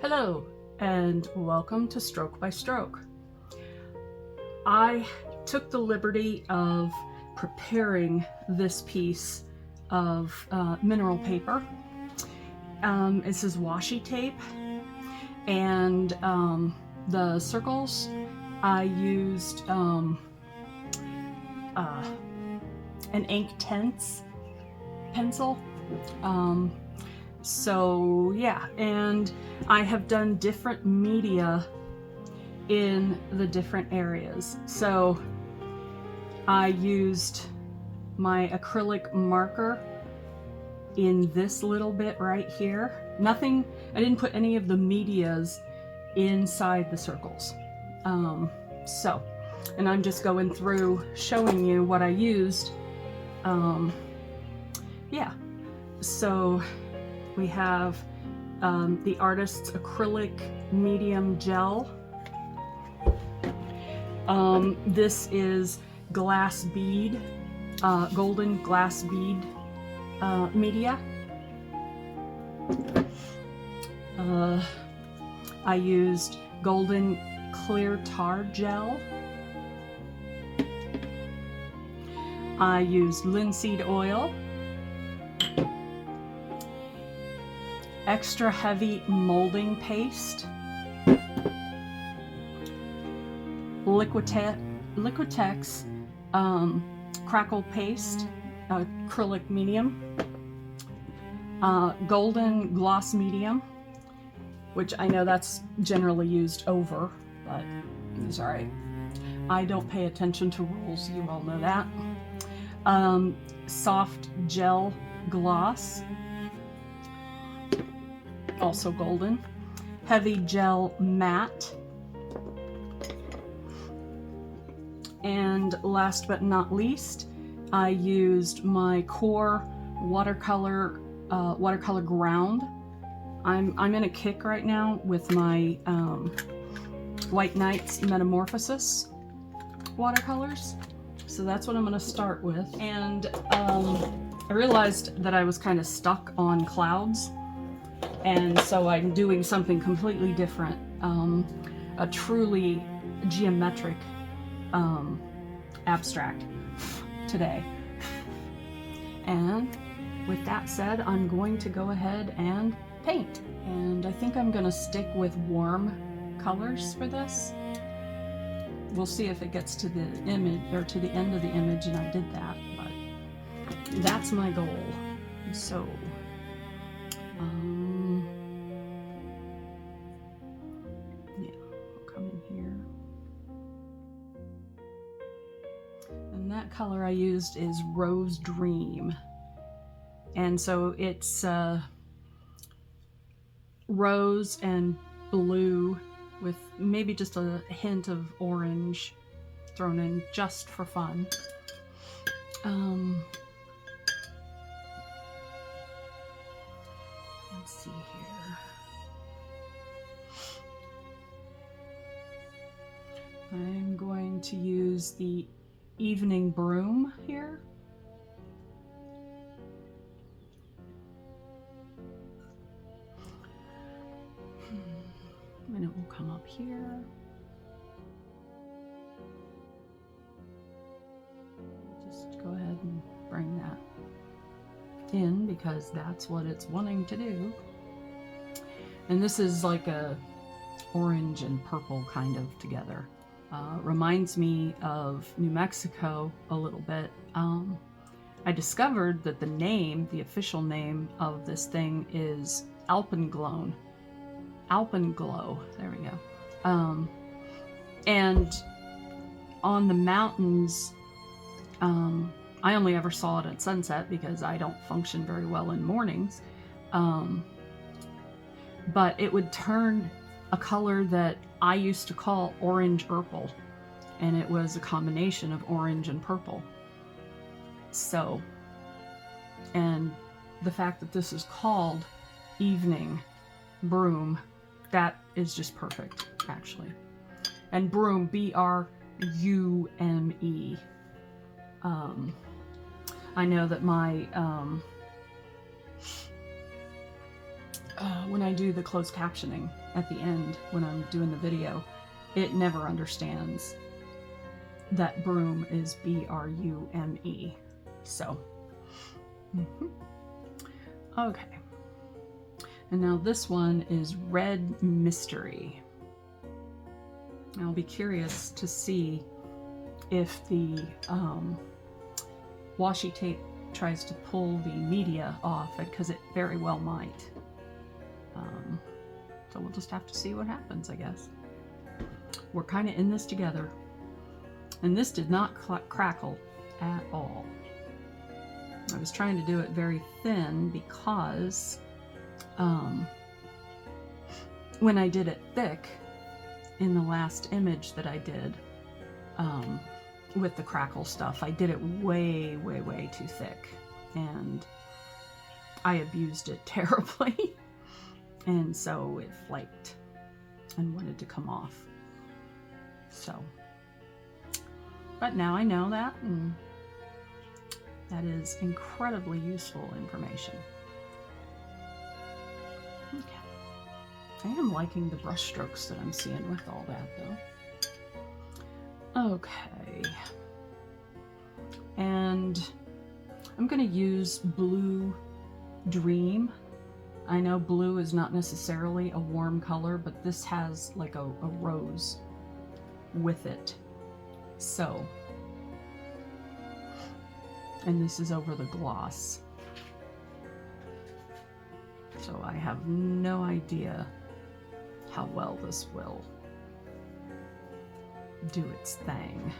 Hello, and welcome to Stroke by Stroke. I took the liberty of preparing this piece of mineral paper. This is washi tape, and the circles I used an Inktense pencil. So yeah, and I have done different media in the different areas. So I used my acrylic marker in this little bit right here. Nothing, I didn't put any of the medias inside the circles. And I'm just going through showing you what I used. Yeah, so we have the Artist's Acrylic Medium Gel. This is glass bead, golden glass bead media. I used golden clear tar gel. I used linseed oil. Extra heavy molding paste, Liquitex crackle paste, acrylic medium, golden gloss medium, which I know that's generally used over, but it's all right. I don't pay attention to rules, you all know that. Soft gel gloss, also golden. Heavy gel matte. And last but not least, I used my core watercolor ground. I'm in a kick right now with my White Nights Metamorphosis watercolors. So that's what I'm going to start with. And I realized that I was kind of stuck on clouds. And so I'm doing something completely different, a truly geometric abstract today. And with that said, I'm going to go ahead and paint. And I think I'm going to stick with warm colors for this. We'll see if it gets to the image or to the end of the image, and I did that, but that's my goal. So yeah, I'll come in here. And that color I used is Rose Dream. And so it's rose and blue with maybe just a hint of orange thrown in just for fun. Let's see here. I'm going to use the Evening Broom here. And it will come up here. Just go ahead and bring that in because that's what it's wanting to do. And this is like a orange and purple kind of together. Reminds me of New Mexico a little bit. I discovered that the official name of this thing is Alpenglow. Alpenglow, there we go. And on the mountains, I only ever saw it at sunset because I don't function very well in mornings. But it would turn a color that I used to call orange purple, and it was a combination of orange and purple. So, and the fact that this is called Evening Broom, that is just perfect, actually. And broom, B-R-U-M-E. I know that my when I do the closed captioning at the end, when I'm doing the video, it never understands that broom is B-R-U-M-E. So, okay. And now this one is Red Mystery. I'll be curious to see if the washi tape tries to pull the media off it, because it very well might. So we'll just have to see what happens, I guess. We're kind of in this together. And this did not crackle at all. I was trying to do it very thin because when I did it thick in the last image that I did with the crackle stuff, I did it way, way, way too thick. And I abused it terribly. And so it flaked and wanted to come off. So, but now I know that, and that is incredibly useful information. Okay. I am liking the brush strokes that I'm seeing with all that, though. Okay. And I'm going to use Blue Dream. I know blue is not necessarily a warm color, but this has like a rose with it. So, and this is over the gloss. So I have no idea how well this will do its thing.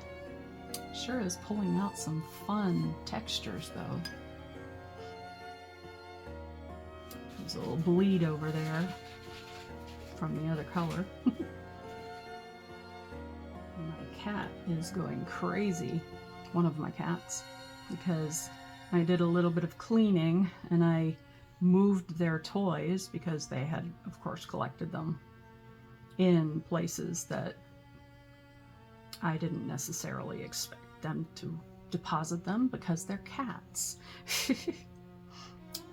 Sure is pulling out some fun textures, though. There's a little bleed over there from the other color. My cat is going crazy, one of my cats, because I did a little bit of cleaning and I moved their toys, because they had, of course, collected them in places that I didn't necessarily expect them to deposit them, because they're cats.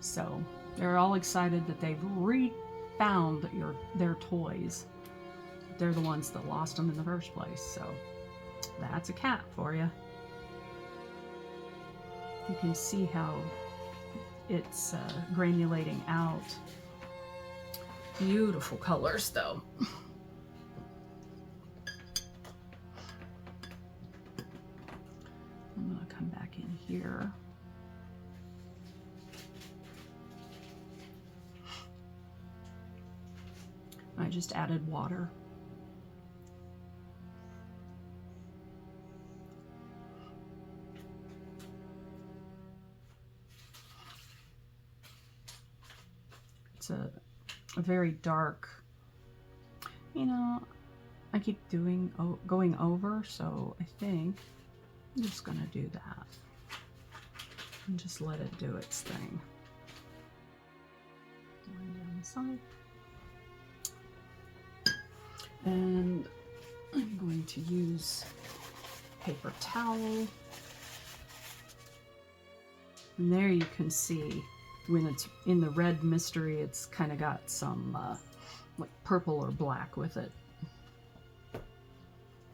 So they're all excited that they've refound their toys. They're the ones that lost them in the first place, so that's a cat for you. You can see how it's granulating out. Beautiful colors, though. I'm going to come back in here. I just added water. It's a very dark, you know, I keep going over, so I think I'm just gonna do that and just let it do its thing. One down the side. And I'm going to use paper towel. And there you can see when it's in the Red Mystery, it's kind of got some like purple or black with it.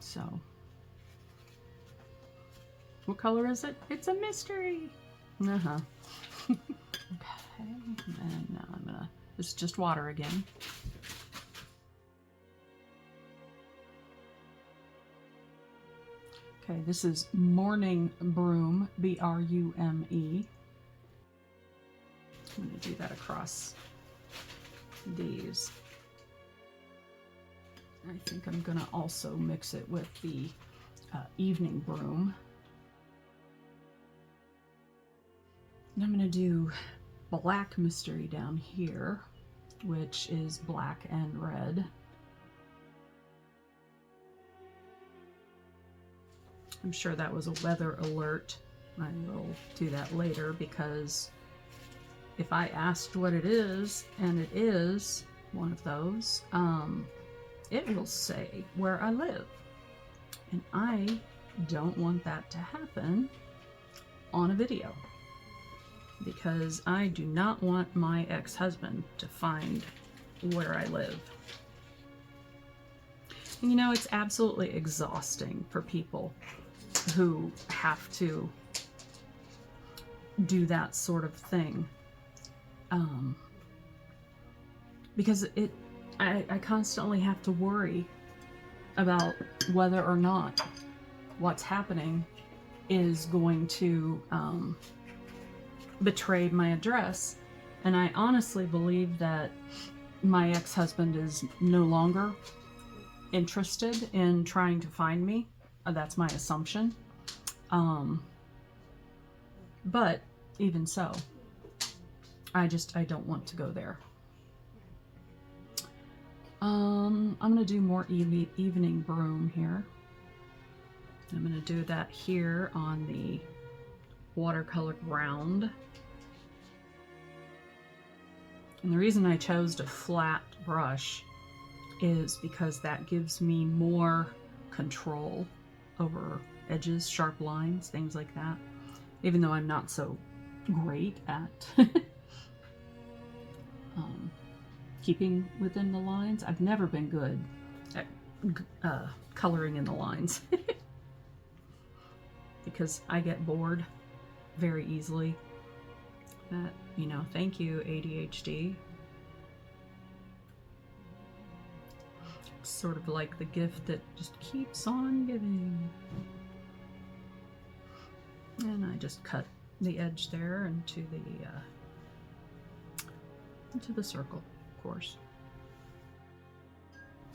So, what color is it? It's a mystery. Okay, and now I'm gonna, it's just water again. Okay, this is Morning Broom, B-R-U-M-E. I'm going to do that across these. I think I'm going to also mix it with the Evening Broom. And I'm going to do Black Mystery down here, which is black and red. I'm sure that was a weather alert. I will do that later, because if I asked what it is, and it is one of those, it will say where I live. And I don't want that to happen on a video. because I do not want my ex-husband to find where I live. And you know, it's absolutely exhausting for people who have to do that sort of thing. Because I constantly have to worry about whether or not what's happening is going to betray my address. And I honestly believe that my ex-husband is no longer interested in trying to find me. That's my assumption. But even so, I don't want to go there. I'm going to do more evening broom here. I'm going to do that here on the watercolor ground. And the reason I chose a flat brush is because that gives me more control over edges, sharp lines, things like that. Even though I'm not so great at keeping within the lines. I've never been good at coloring in the lines because I get bored very easily. That, you know, thank you, ADHD. It's sort of like the gift that just keeps on giving. And I just cut the edge there into the circle, of course.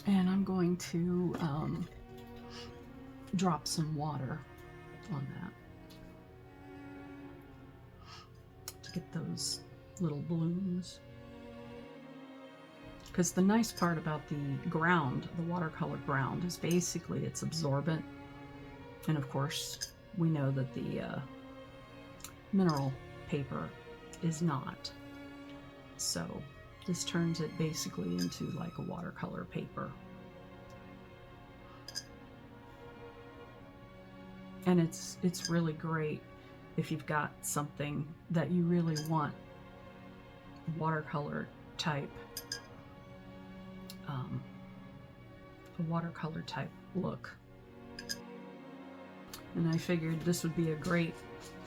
And I'm going to drop some water on that to get those little blooms. Because the nice part about the ground, the watercolor ground, is basically it's absorbent. And of course, we know that the mineral paper is not. So this turns it basically into like a watercolor paper. And it's really great if you've got something that you really want watercolor type, a watercolor type look. And I figured this would be a great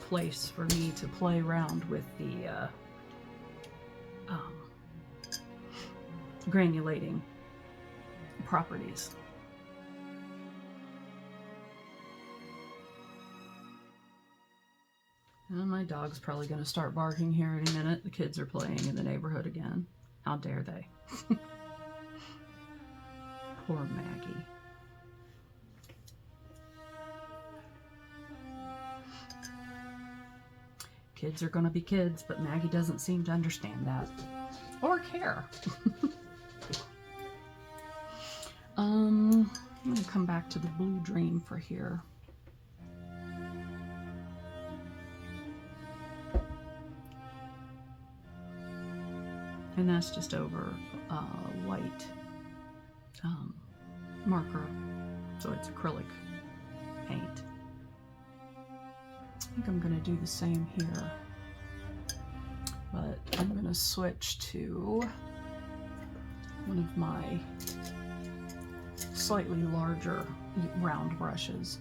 place for me to play around with the granulating properties. And my dog's probably going to start barking here any minute. The kids are playing in the neighborhood again. How dare they? Poor Maggie. Kids are going to be kids, but Maggie doesn't seem to understand that. Or care. I'm going to come back to the Blue Dream for here. And that's just over white marker, so it's acrylic paint. I think I'm going to do the same here, but I'm going to switch to one of my slightly larger round brushes.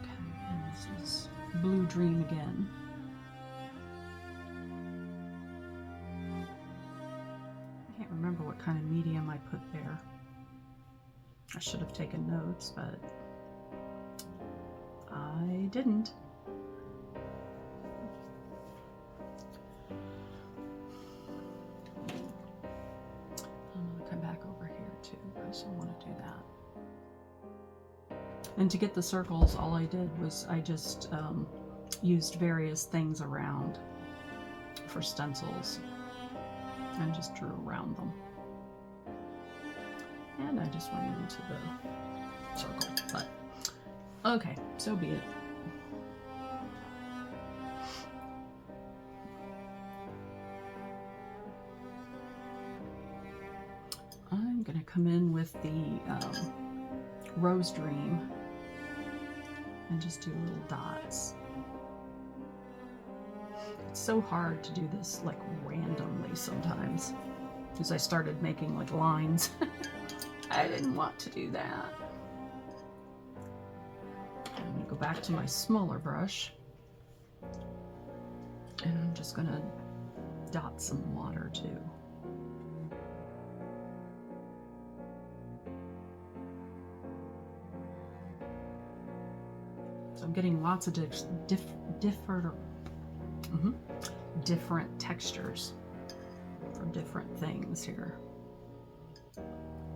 Okay, and this is Blue Dream again. I can't remember what kind of medium I put there. I should have taken notes, but I didn't. I'm going to come back over here too, because I want to do that. And to get the circles, all I did was I just used various things around for stencils and just drew around them. And I just went into the circle, but okay, so be it. I'm going to come in with the Rose Dream and just do little dots. It's so hard to do this like randomly sometimes, because I started making like lines. I didn't want to do that. I'm gonna go back to my smaller brush, and I'm just gonna dot some water too. So I'm getting lots of different textures for different things here.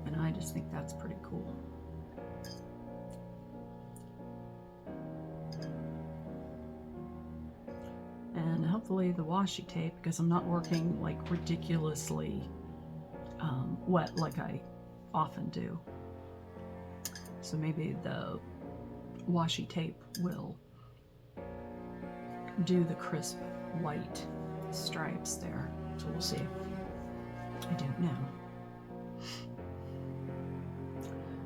And I just think that's pretty cool. And hopefully the washi tape, because I'm not working like ridiculously wet like I often do. So maybe the washi tape will do the crisp white stripes there. So we'll see. I don't know.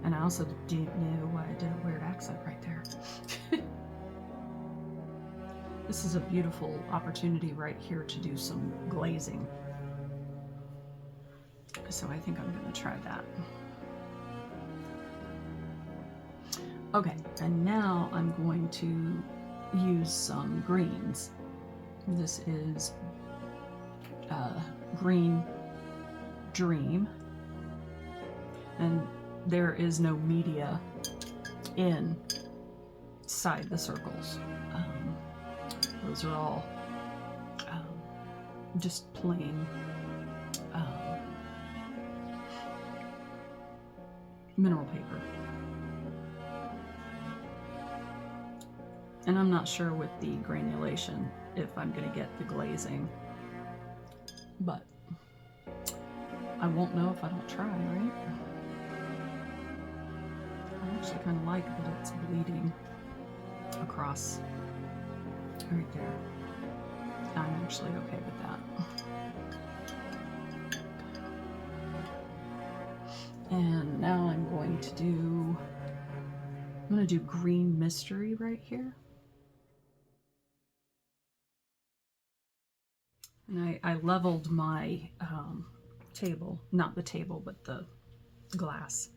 And I also didn't know why I did a weird accent right there. This is a beautiful opportunity right here to do some glazing. So I think I'm going to try that. Okay, and now I'm going to use some greens. This is Green Dream, and there is no media inside the circles. Those are all just plain mineral paper. And I'm not sure with the granulation if I'm going to get the glazing, but I won't know if I don't try, right? I actually kind of like that it's bleeding across right there. I'm actually okay with that. And now I'm going to do Green Mystery right here. And I leveled my table, not the table, but the glass.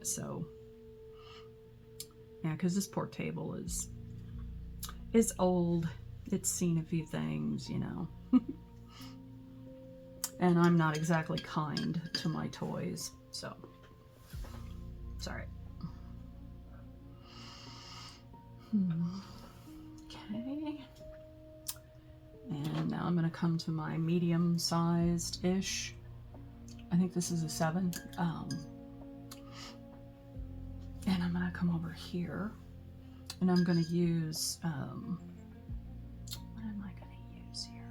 So, yeah, because this poor table is old. It's seen a few things, you know. And I'm not exactly kind to my toys, so sorry. Okay. And now I'm going to come to my medium-sized-ish. I think this is a 7. And I'm going to come over here. And I'm going to use, what am I going to use here?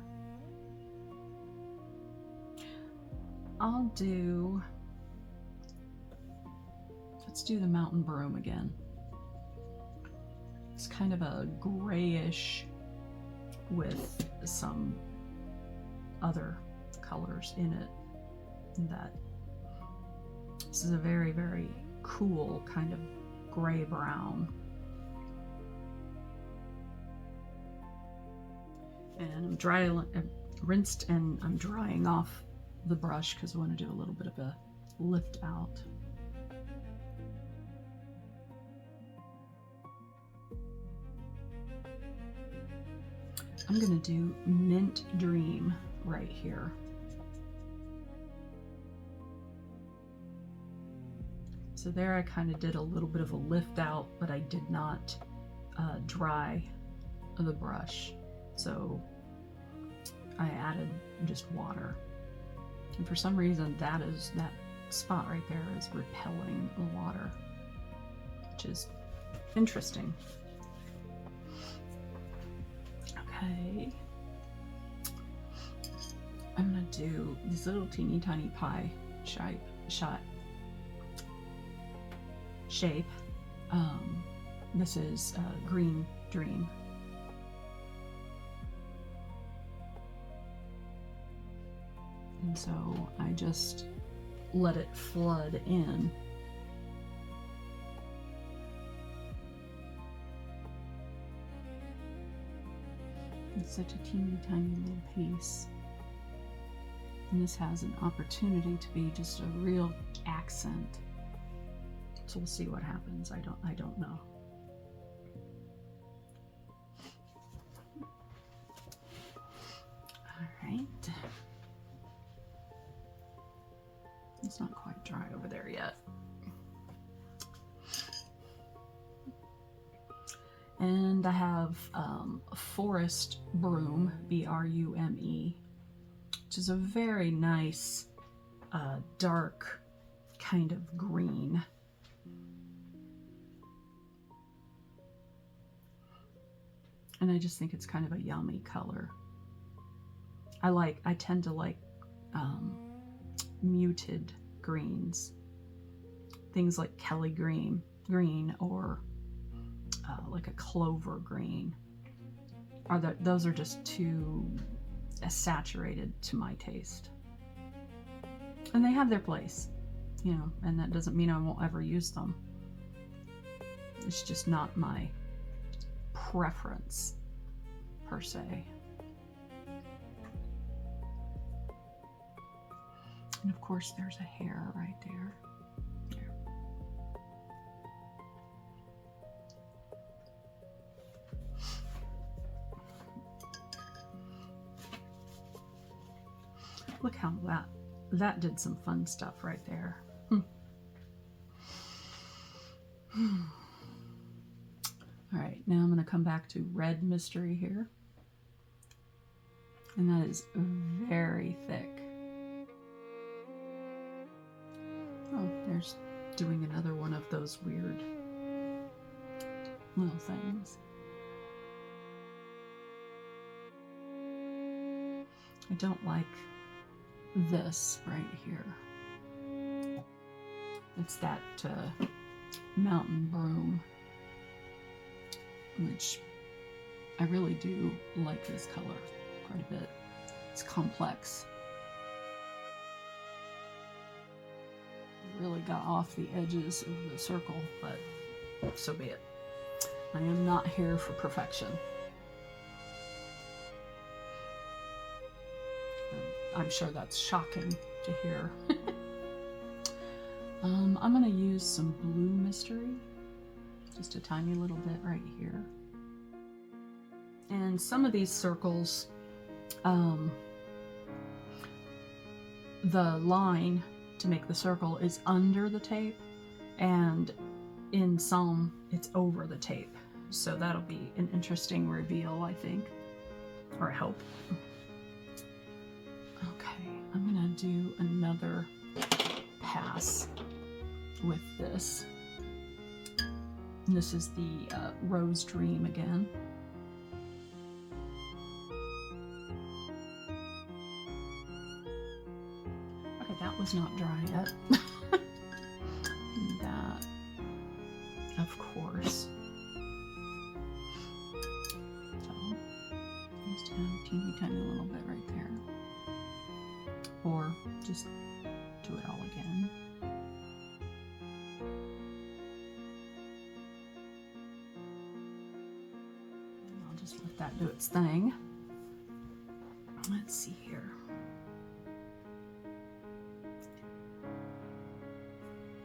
Let's do the Mountain Broom again. It's kind of a grayish with some other colors in it. This is a very, very cool kind of gray-brown. And I'm rinsed, and I'm drying off the brush because I want to do a little bit of a lift out. I'm going to do Mint Dream right here. So there I kind of did a little bit of a lift out, but I did not dry the brush. So I added just water. And for some reason that spot right there is repelling the water, which is interesting. Okay. I'm gonna do this little teeny tiny pie shape. This is Green Dream. And so I just let it flood in. It's such a teeny tiny little piece. And this has an opportunity to be just a real accent. So we'll see what happens. I don't know. All right. It's not quite dry over there yet. And I have Forest Broom, B-R-U-M-E, which is a very nice, dark kind of green. And I just think it's kind of a yummy color. I tend to like muted greens. Things like Kelly green or like a clover green. Those are just too saturated to my taste. And they have their place, you know, and that doesn't mean I won't ever use them. It's just not my preference, per se. And of course, there's a hair right there. There. Look how that did some fun stuff right there. All right, now I'm going to come back to red mystery here. And that is very thick. Oh, there's doing another one of those weird little things. I don't like this right here. It's that mountain broom, which I really do like this color quite a bit. It's complex. Really got off the edges of the circle, but so be it. I am not here for perfection. I'm sure that's shocking to hear. I'm going to use some blue mystery, just a tiny little bit right here. And some of these circles, the line to make the circle is under the tape, and in some it's over the tape. So that'll be an interesting reveal, I think, or I hope. Okay, I'm gonna do another pass with this. And this is the Rose Dream again. Okay, that was not dry yet. That, of course. So, just add a teeny tiny little bit right there. Or just do it all again. And I'll just let that do its thing. Let's see here.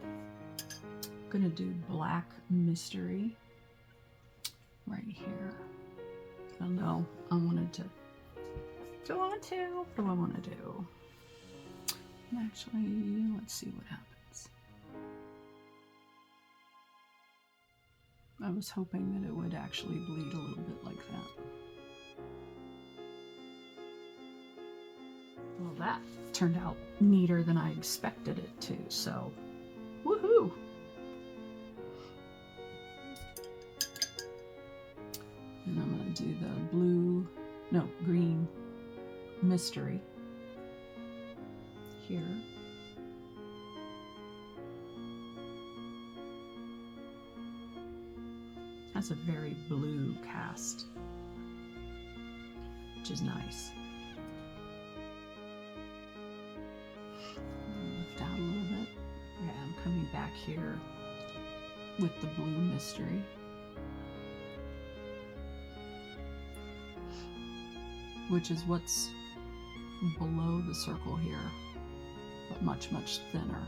I'm gonna do black mystery right here. I don't know. I wanted to. What do I want to do? Actually, let's see what happens. I was hoping that it would actually bleed a little bit like that. Well, that turned out neater than I expected it to, so woohoo! And I'm going to do the green mystery here. That's a very blue cast, which is nice. Lift out a little bit. Yeah, I'm coming back here with the blue mystery. which is what's below the circle here, but much, much thinner.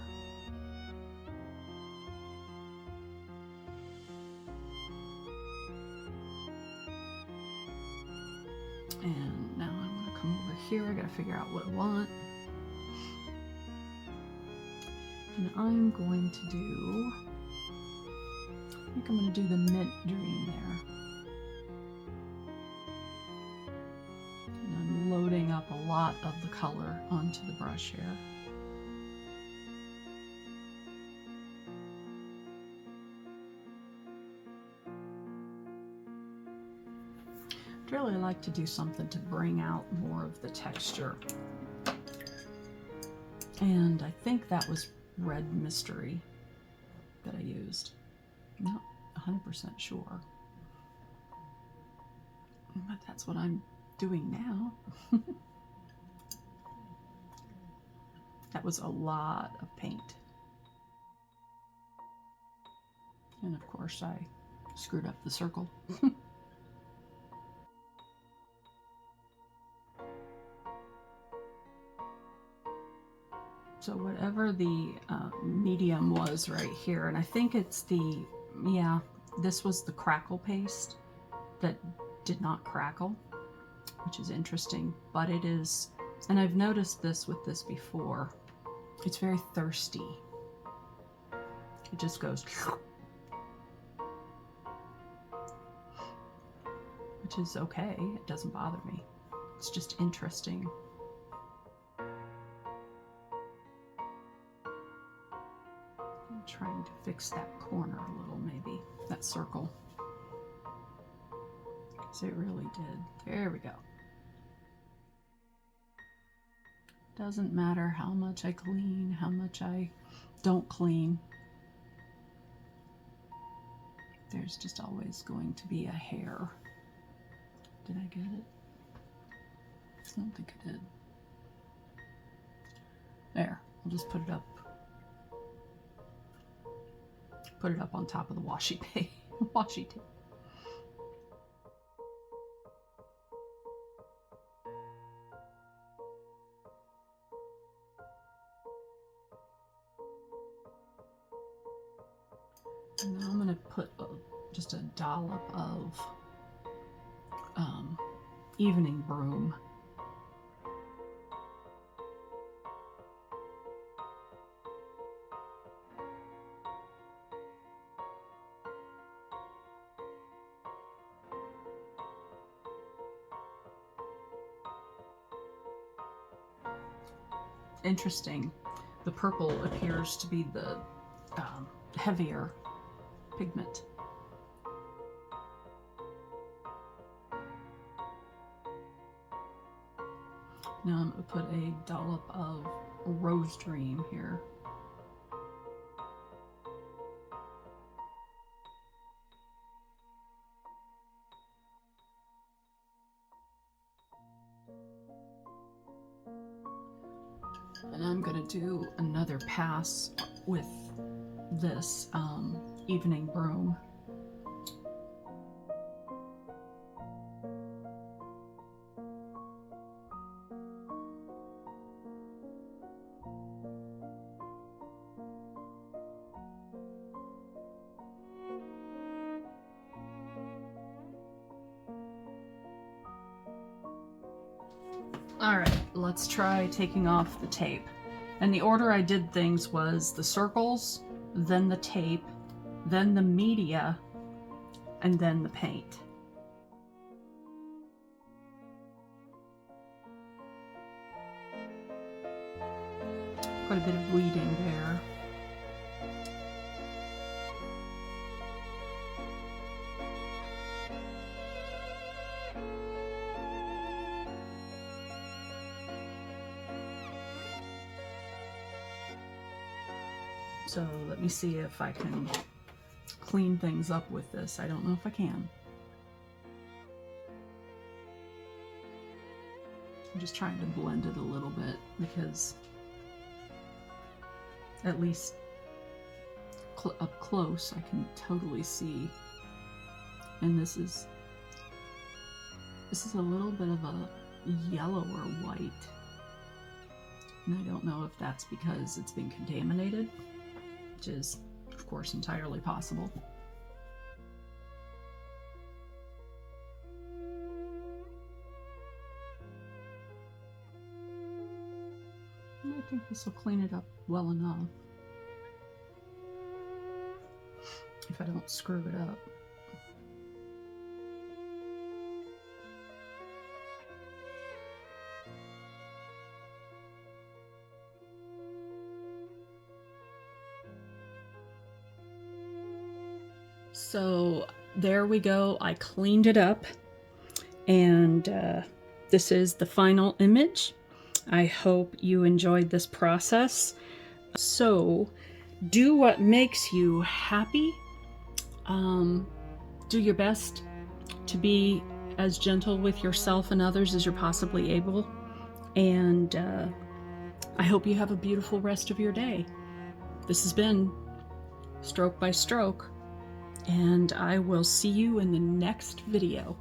And now I'm going to come over here. I got to figure out what I want. And I'm going to do, I think I'm going to do the mint dream there. And I'm loading up a lot of the color onto the brush here. I'd really like to do something to bring out more of the texture. And I think that was Red Mystery that I used. Not 100% sure. But that's what I'm doing now. That was a lot of paint. And of course I screwed up the circle. So whatever the medium was right here, and I think it's the, yeah, this was the crackle paste that did not crackle, which is interesting, but it is, and I've noticed this with this before, it's very thirsty. It just goes, which is okay, it doesn't bother me. It's just interesting. I'm trying to fix that corner a little, maybe, that circle. Because it really did. There we go. Doesn't matter how much I clean, how much I don't clean. There's just always going to be a hair. Did I get it? I don't think I did. There, I'll just put it up. Put it up on top of the washi tape. Washi tape. And now I'm going to put just a dollop of evening broom. Interesting. The purple appears to be the heavier pigment. Now I'm going to put a dollop of Rose Dream here. And I'm going to do another pass with this evening broom. Alright, let's try taking off the tape. And the order I did things was the circles, then the tape, then the media, and then the paint. Quite a bit of bleeding there. So let me see if I can clean things up with this. I don't know if I can. I'm just trying to blend it a little bit because at least up close I can totally see. And this is a little bit of a yellow or white. And I don't know if that's because it's been contaminated, which is, of course, entirely possible. I think this will clean it up well enough if I don't screw it up. So there we go. I cleaned it up, and this is the final image. I hope you enjoyed this process. So do what makes you happy. Do your best to be as gentle with yourself and others as you're possibly able. And I hope you have a beautiful rest of your day. This has been Stroke by Stroke, and I will see you in the next video.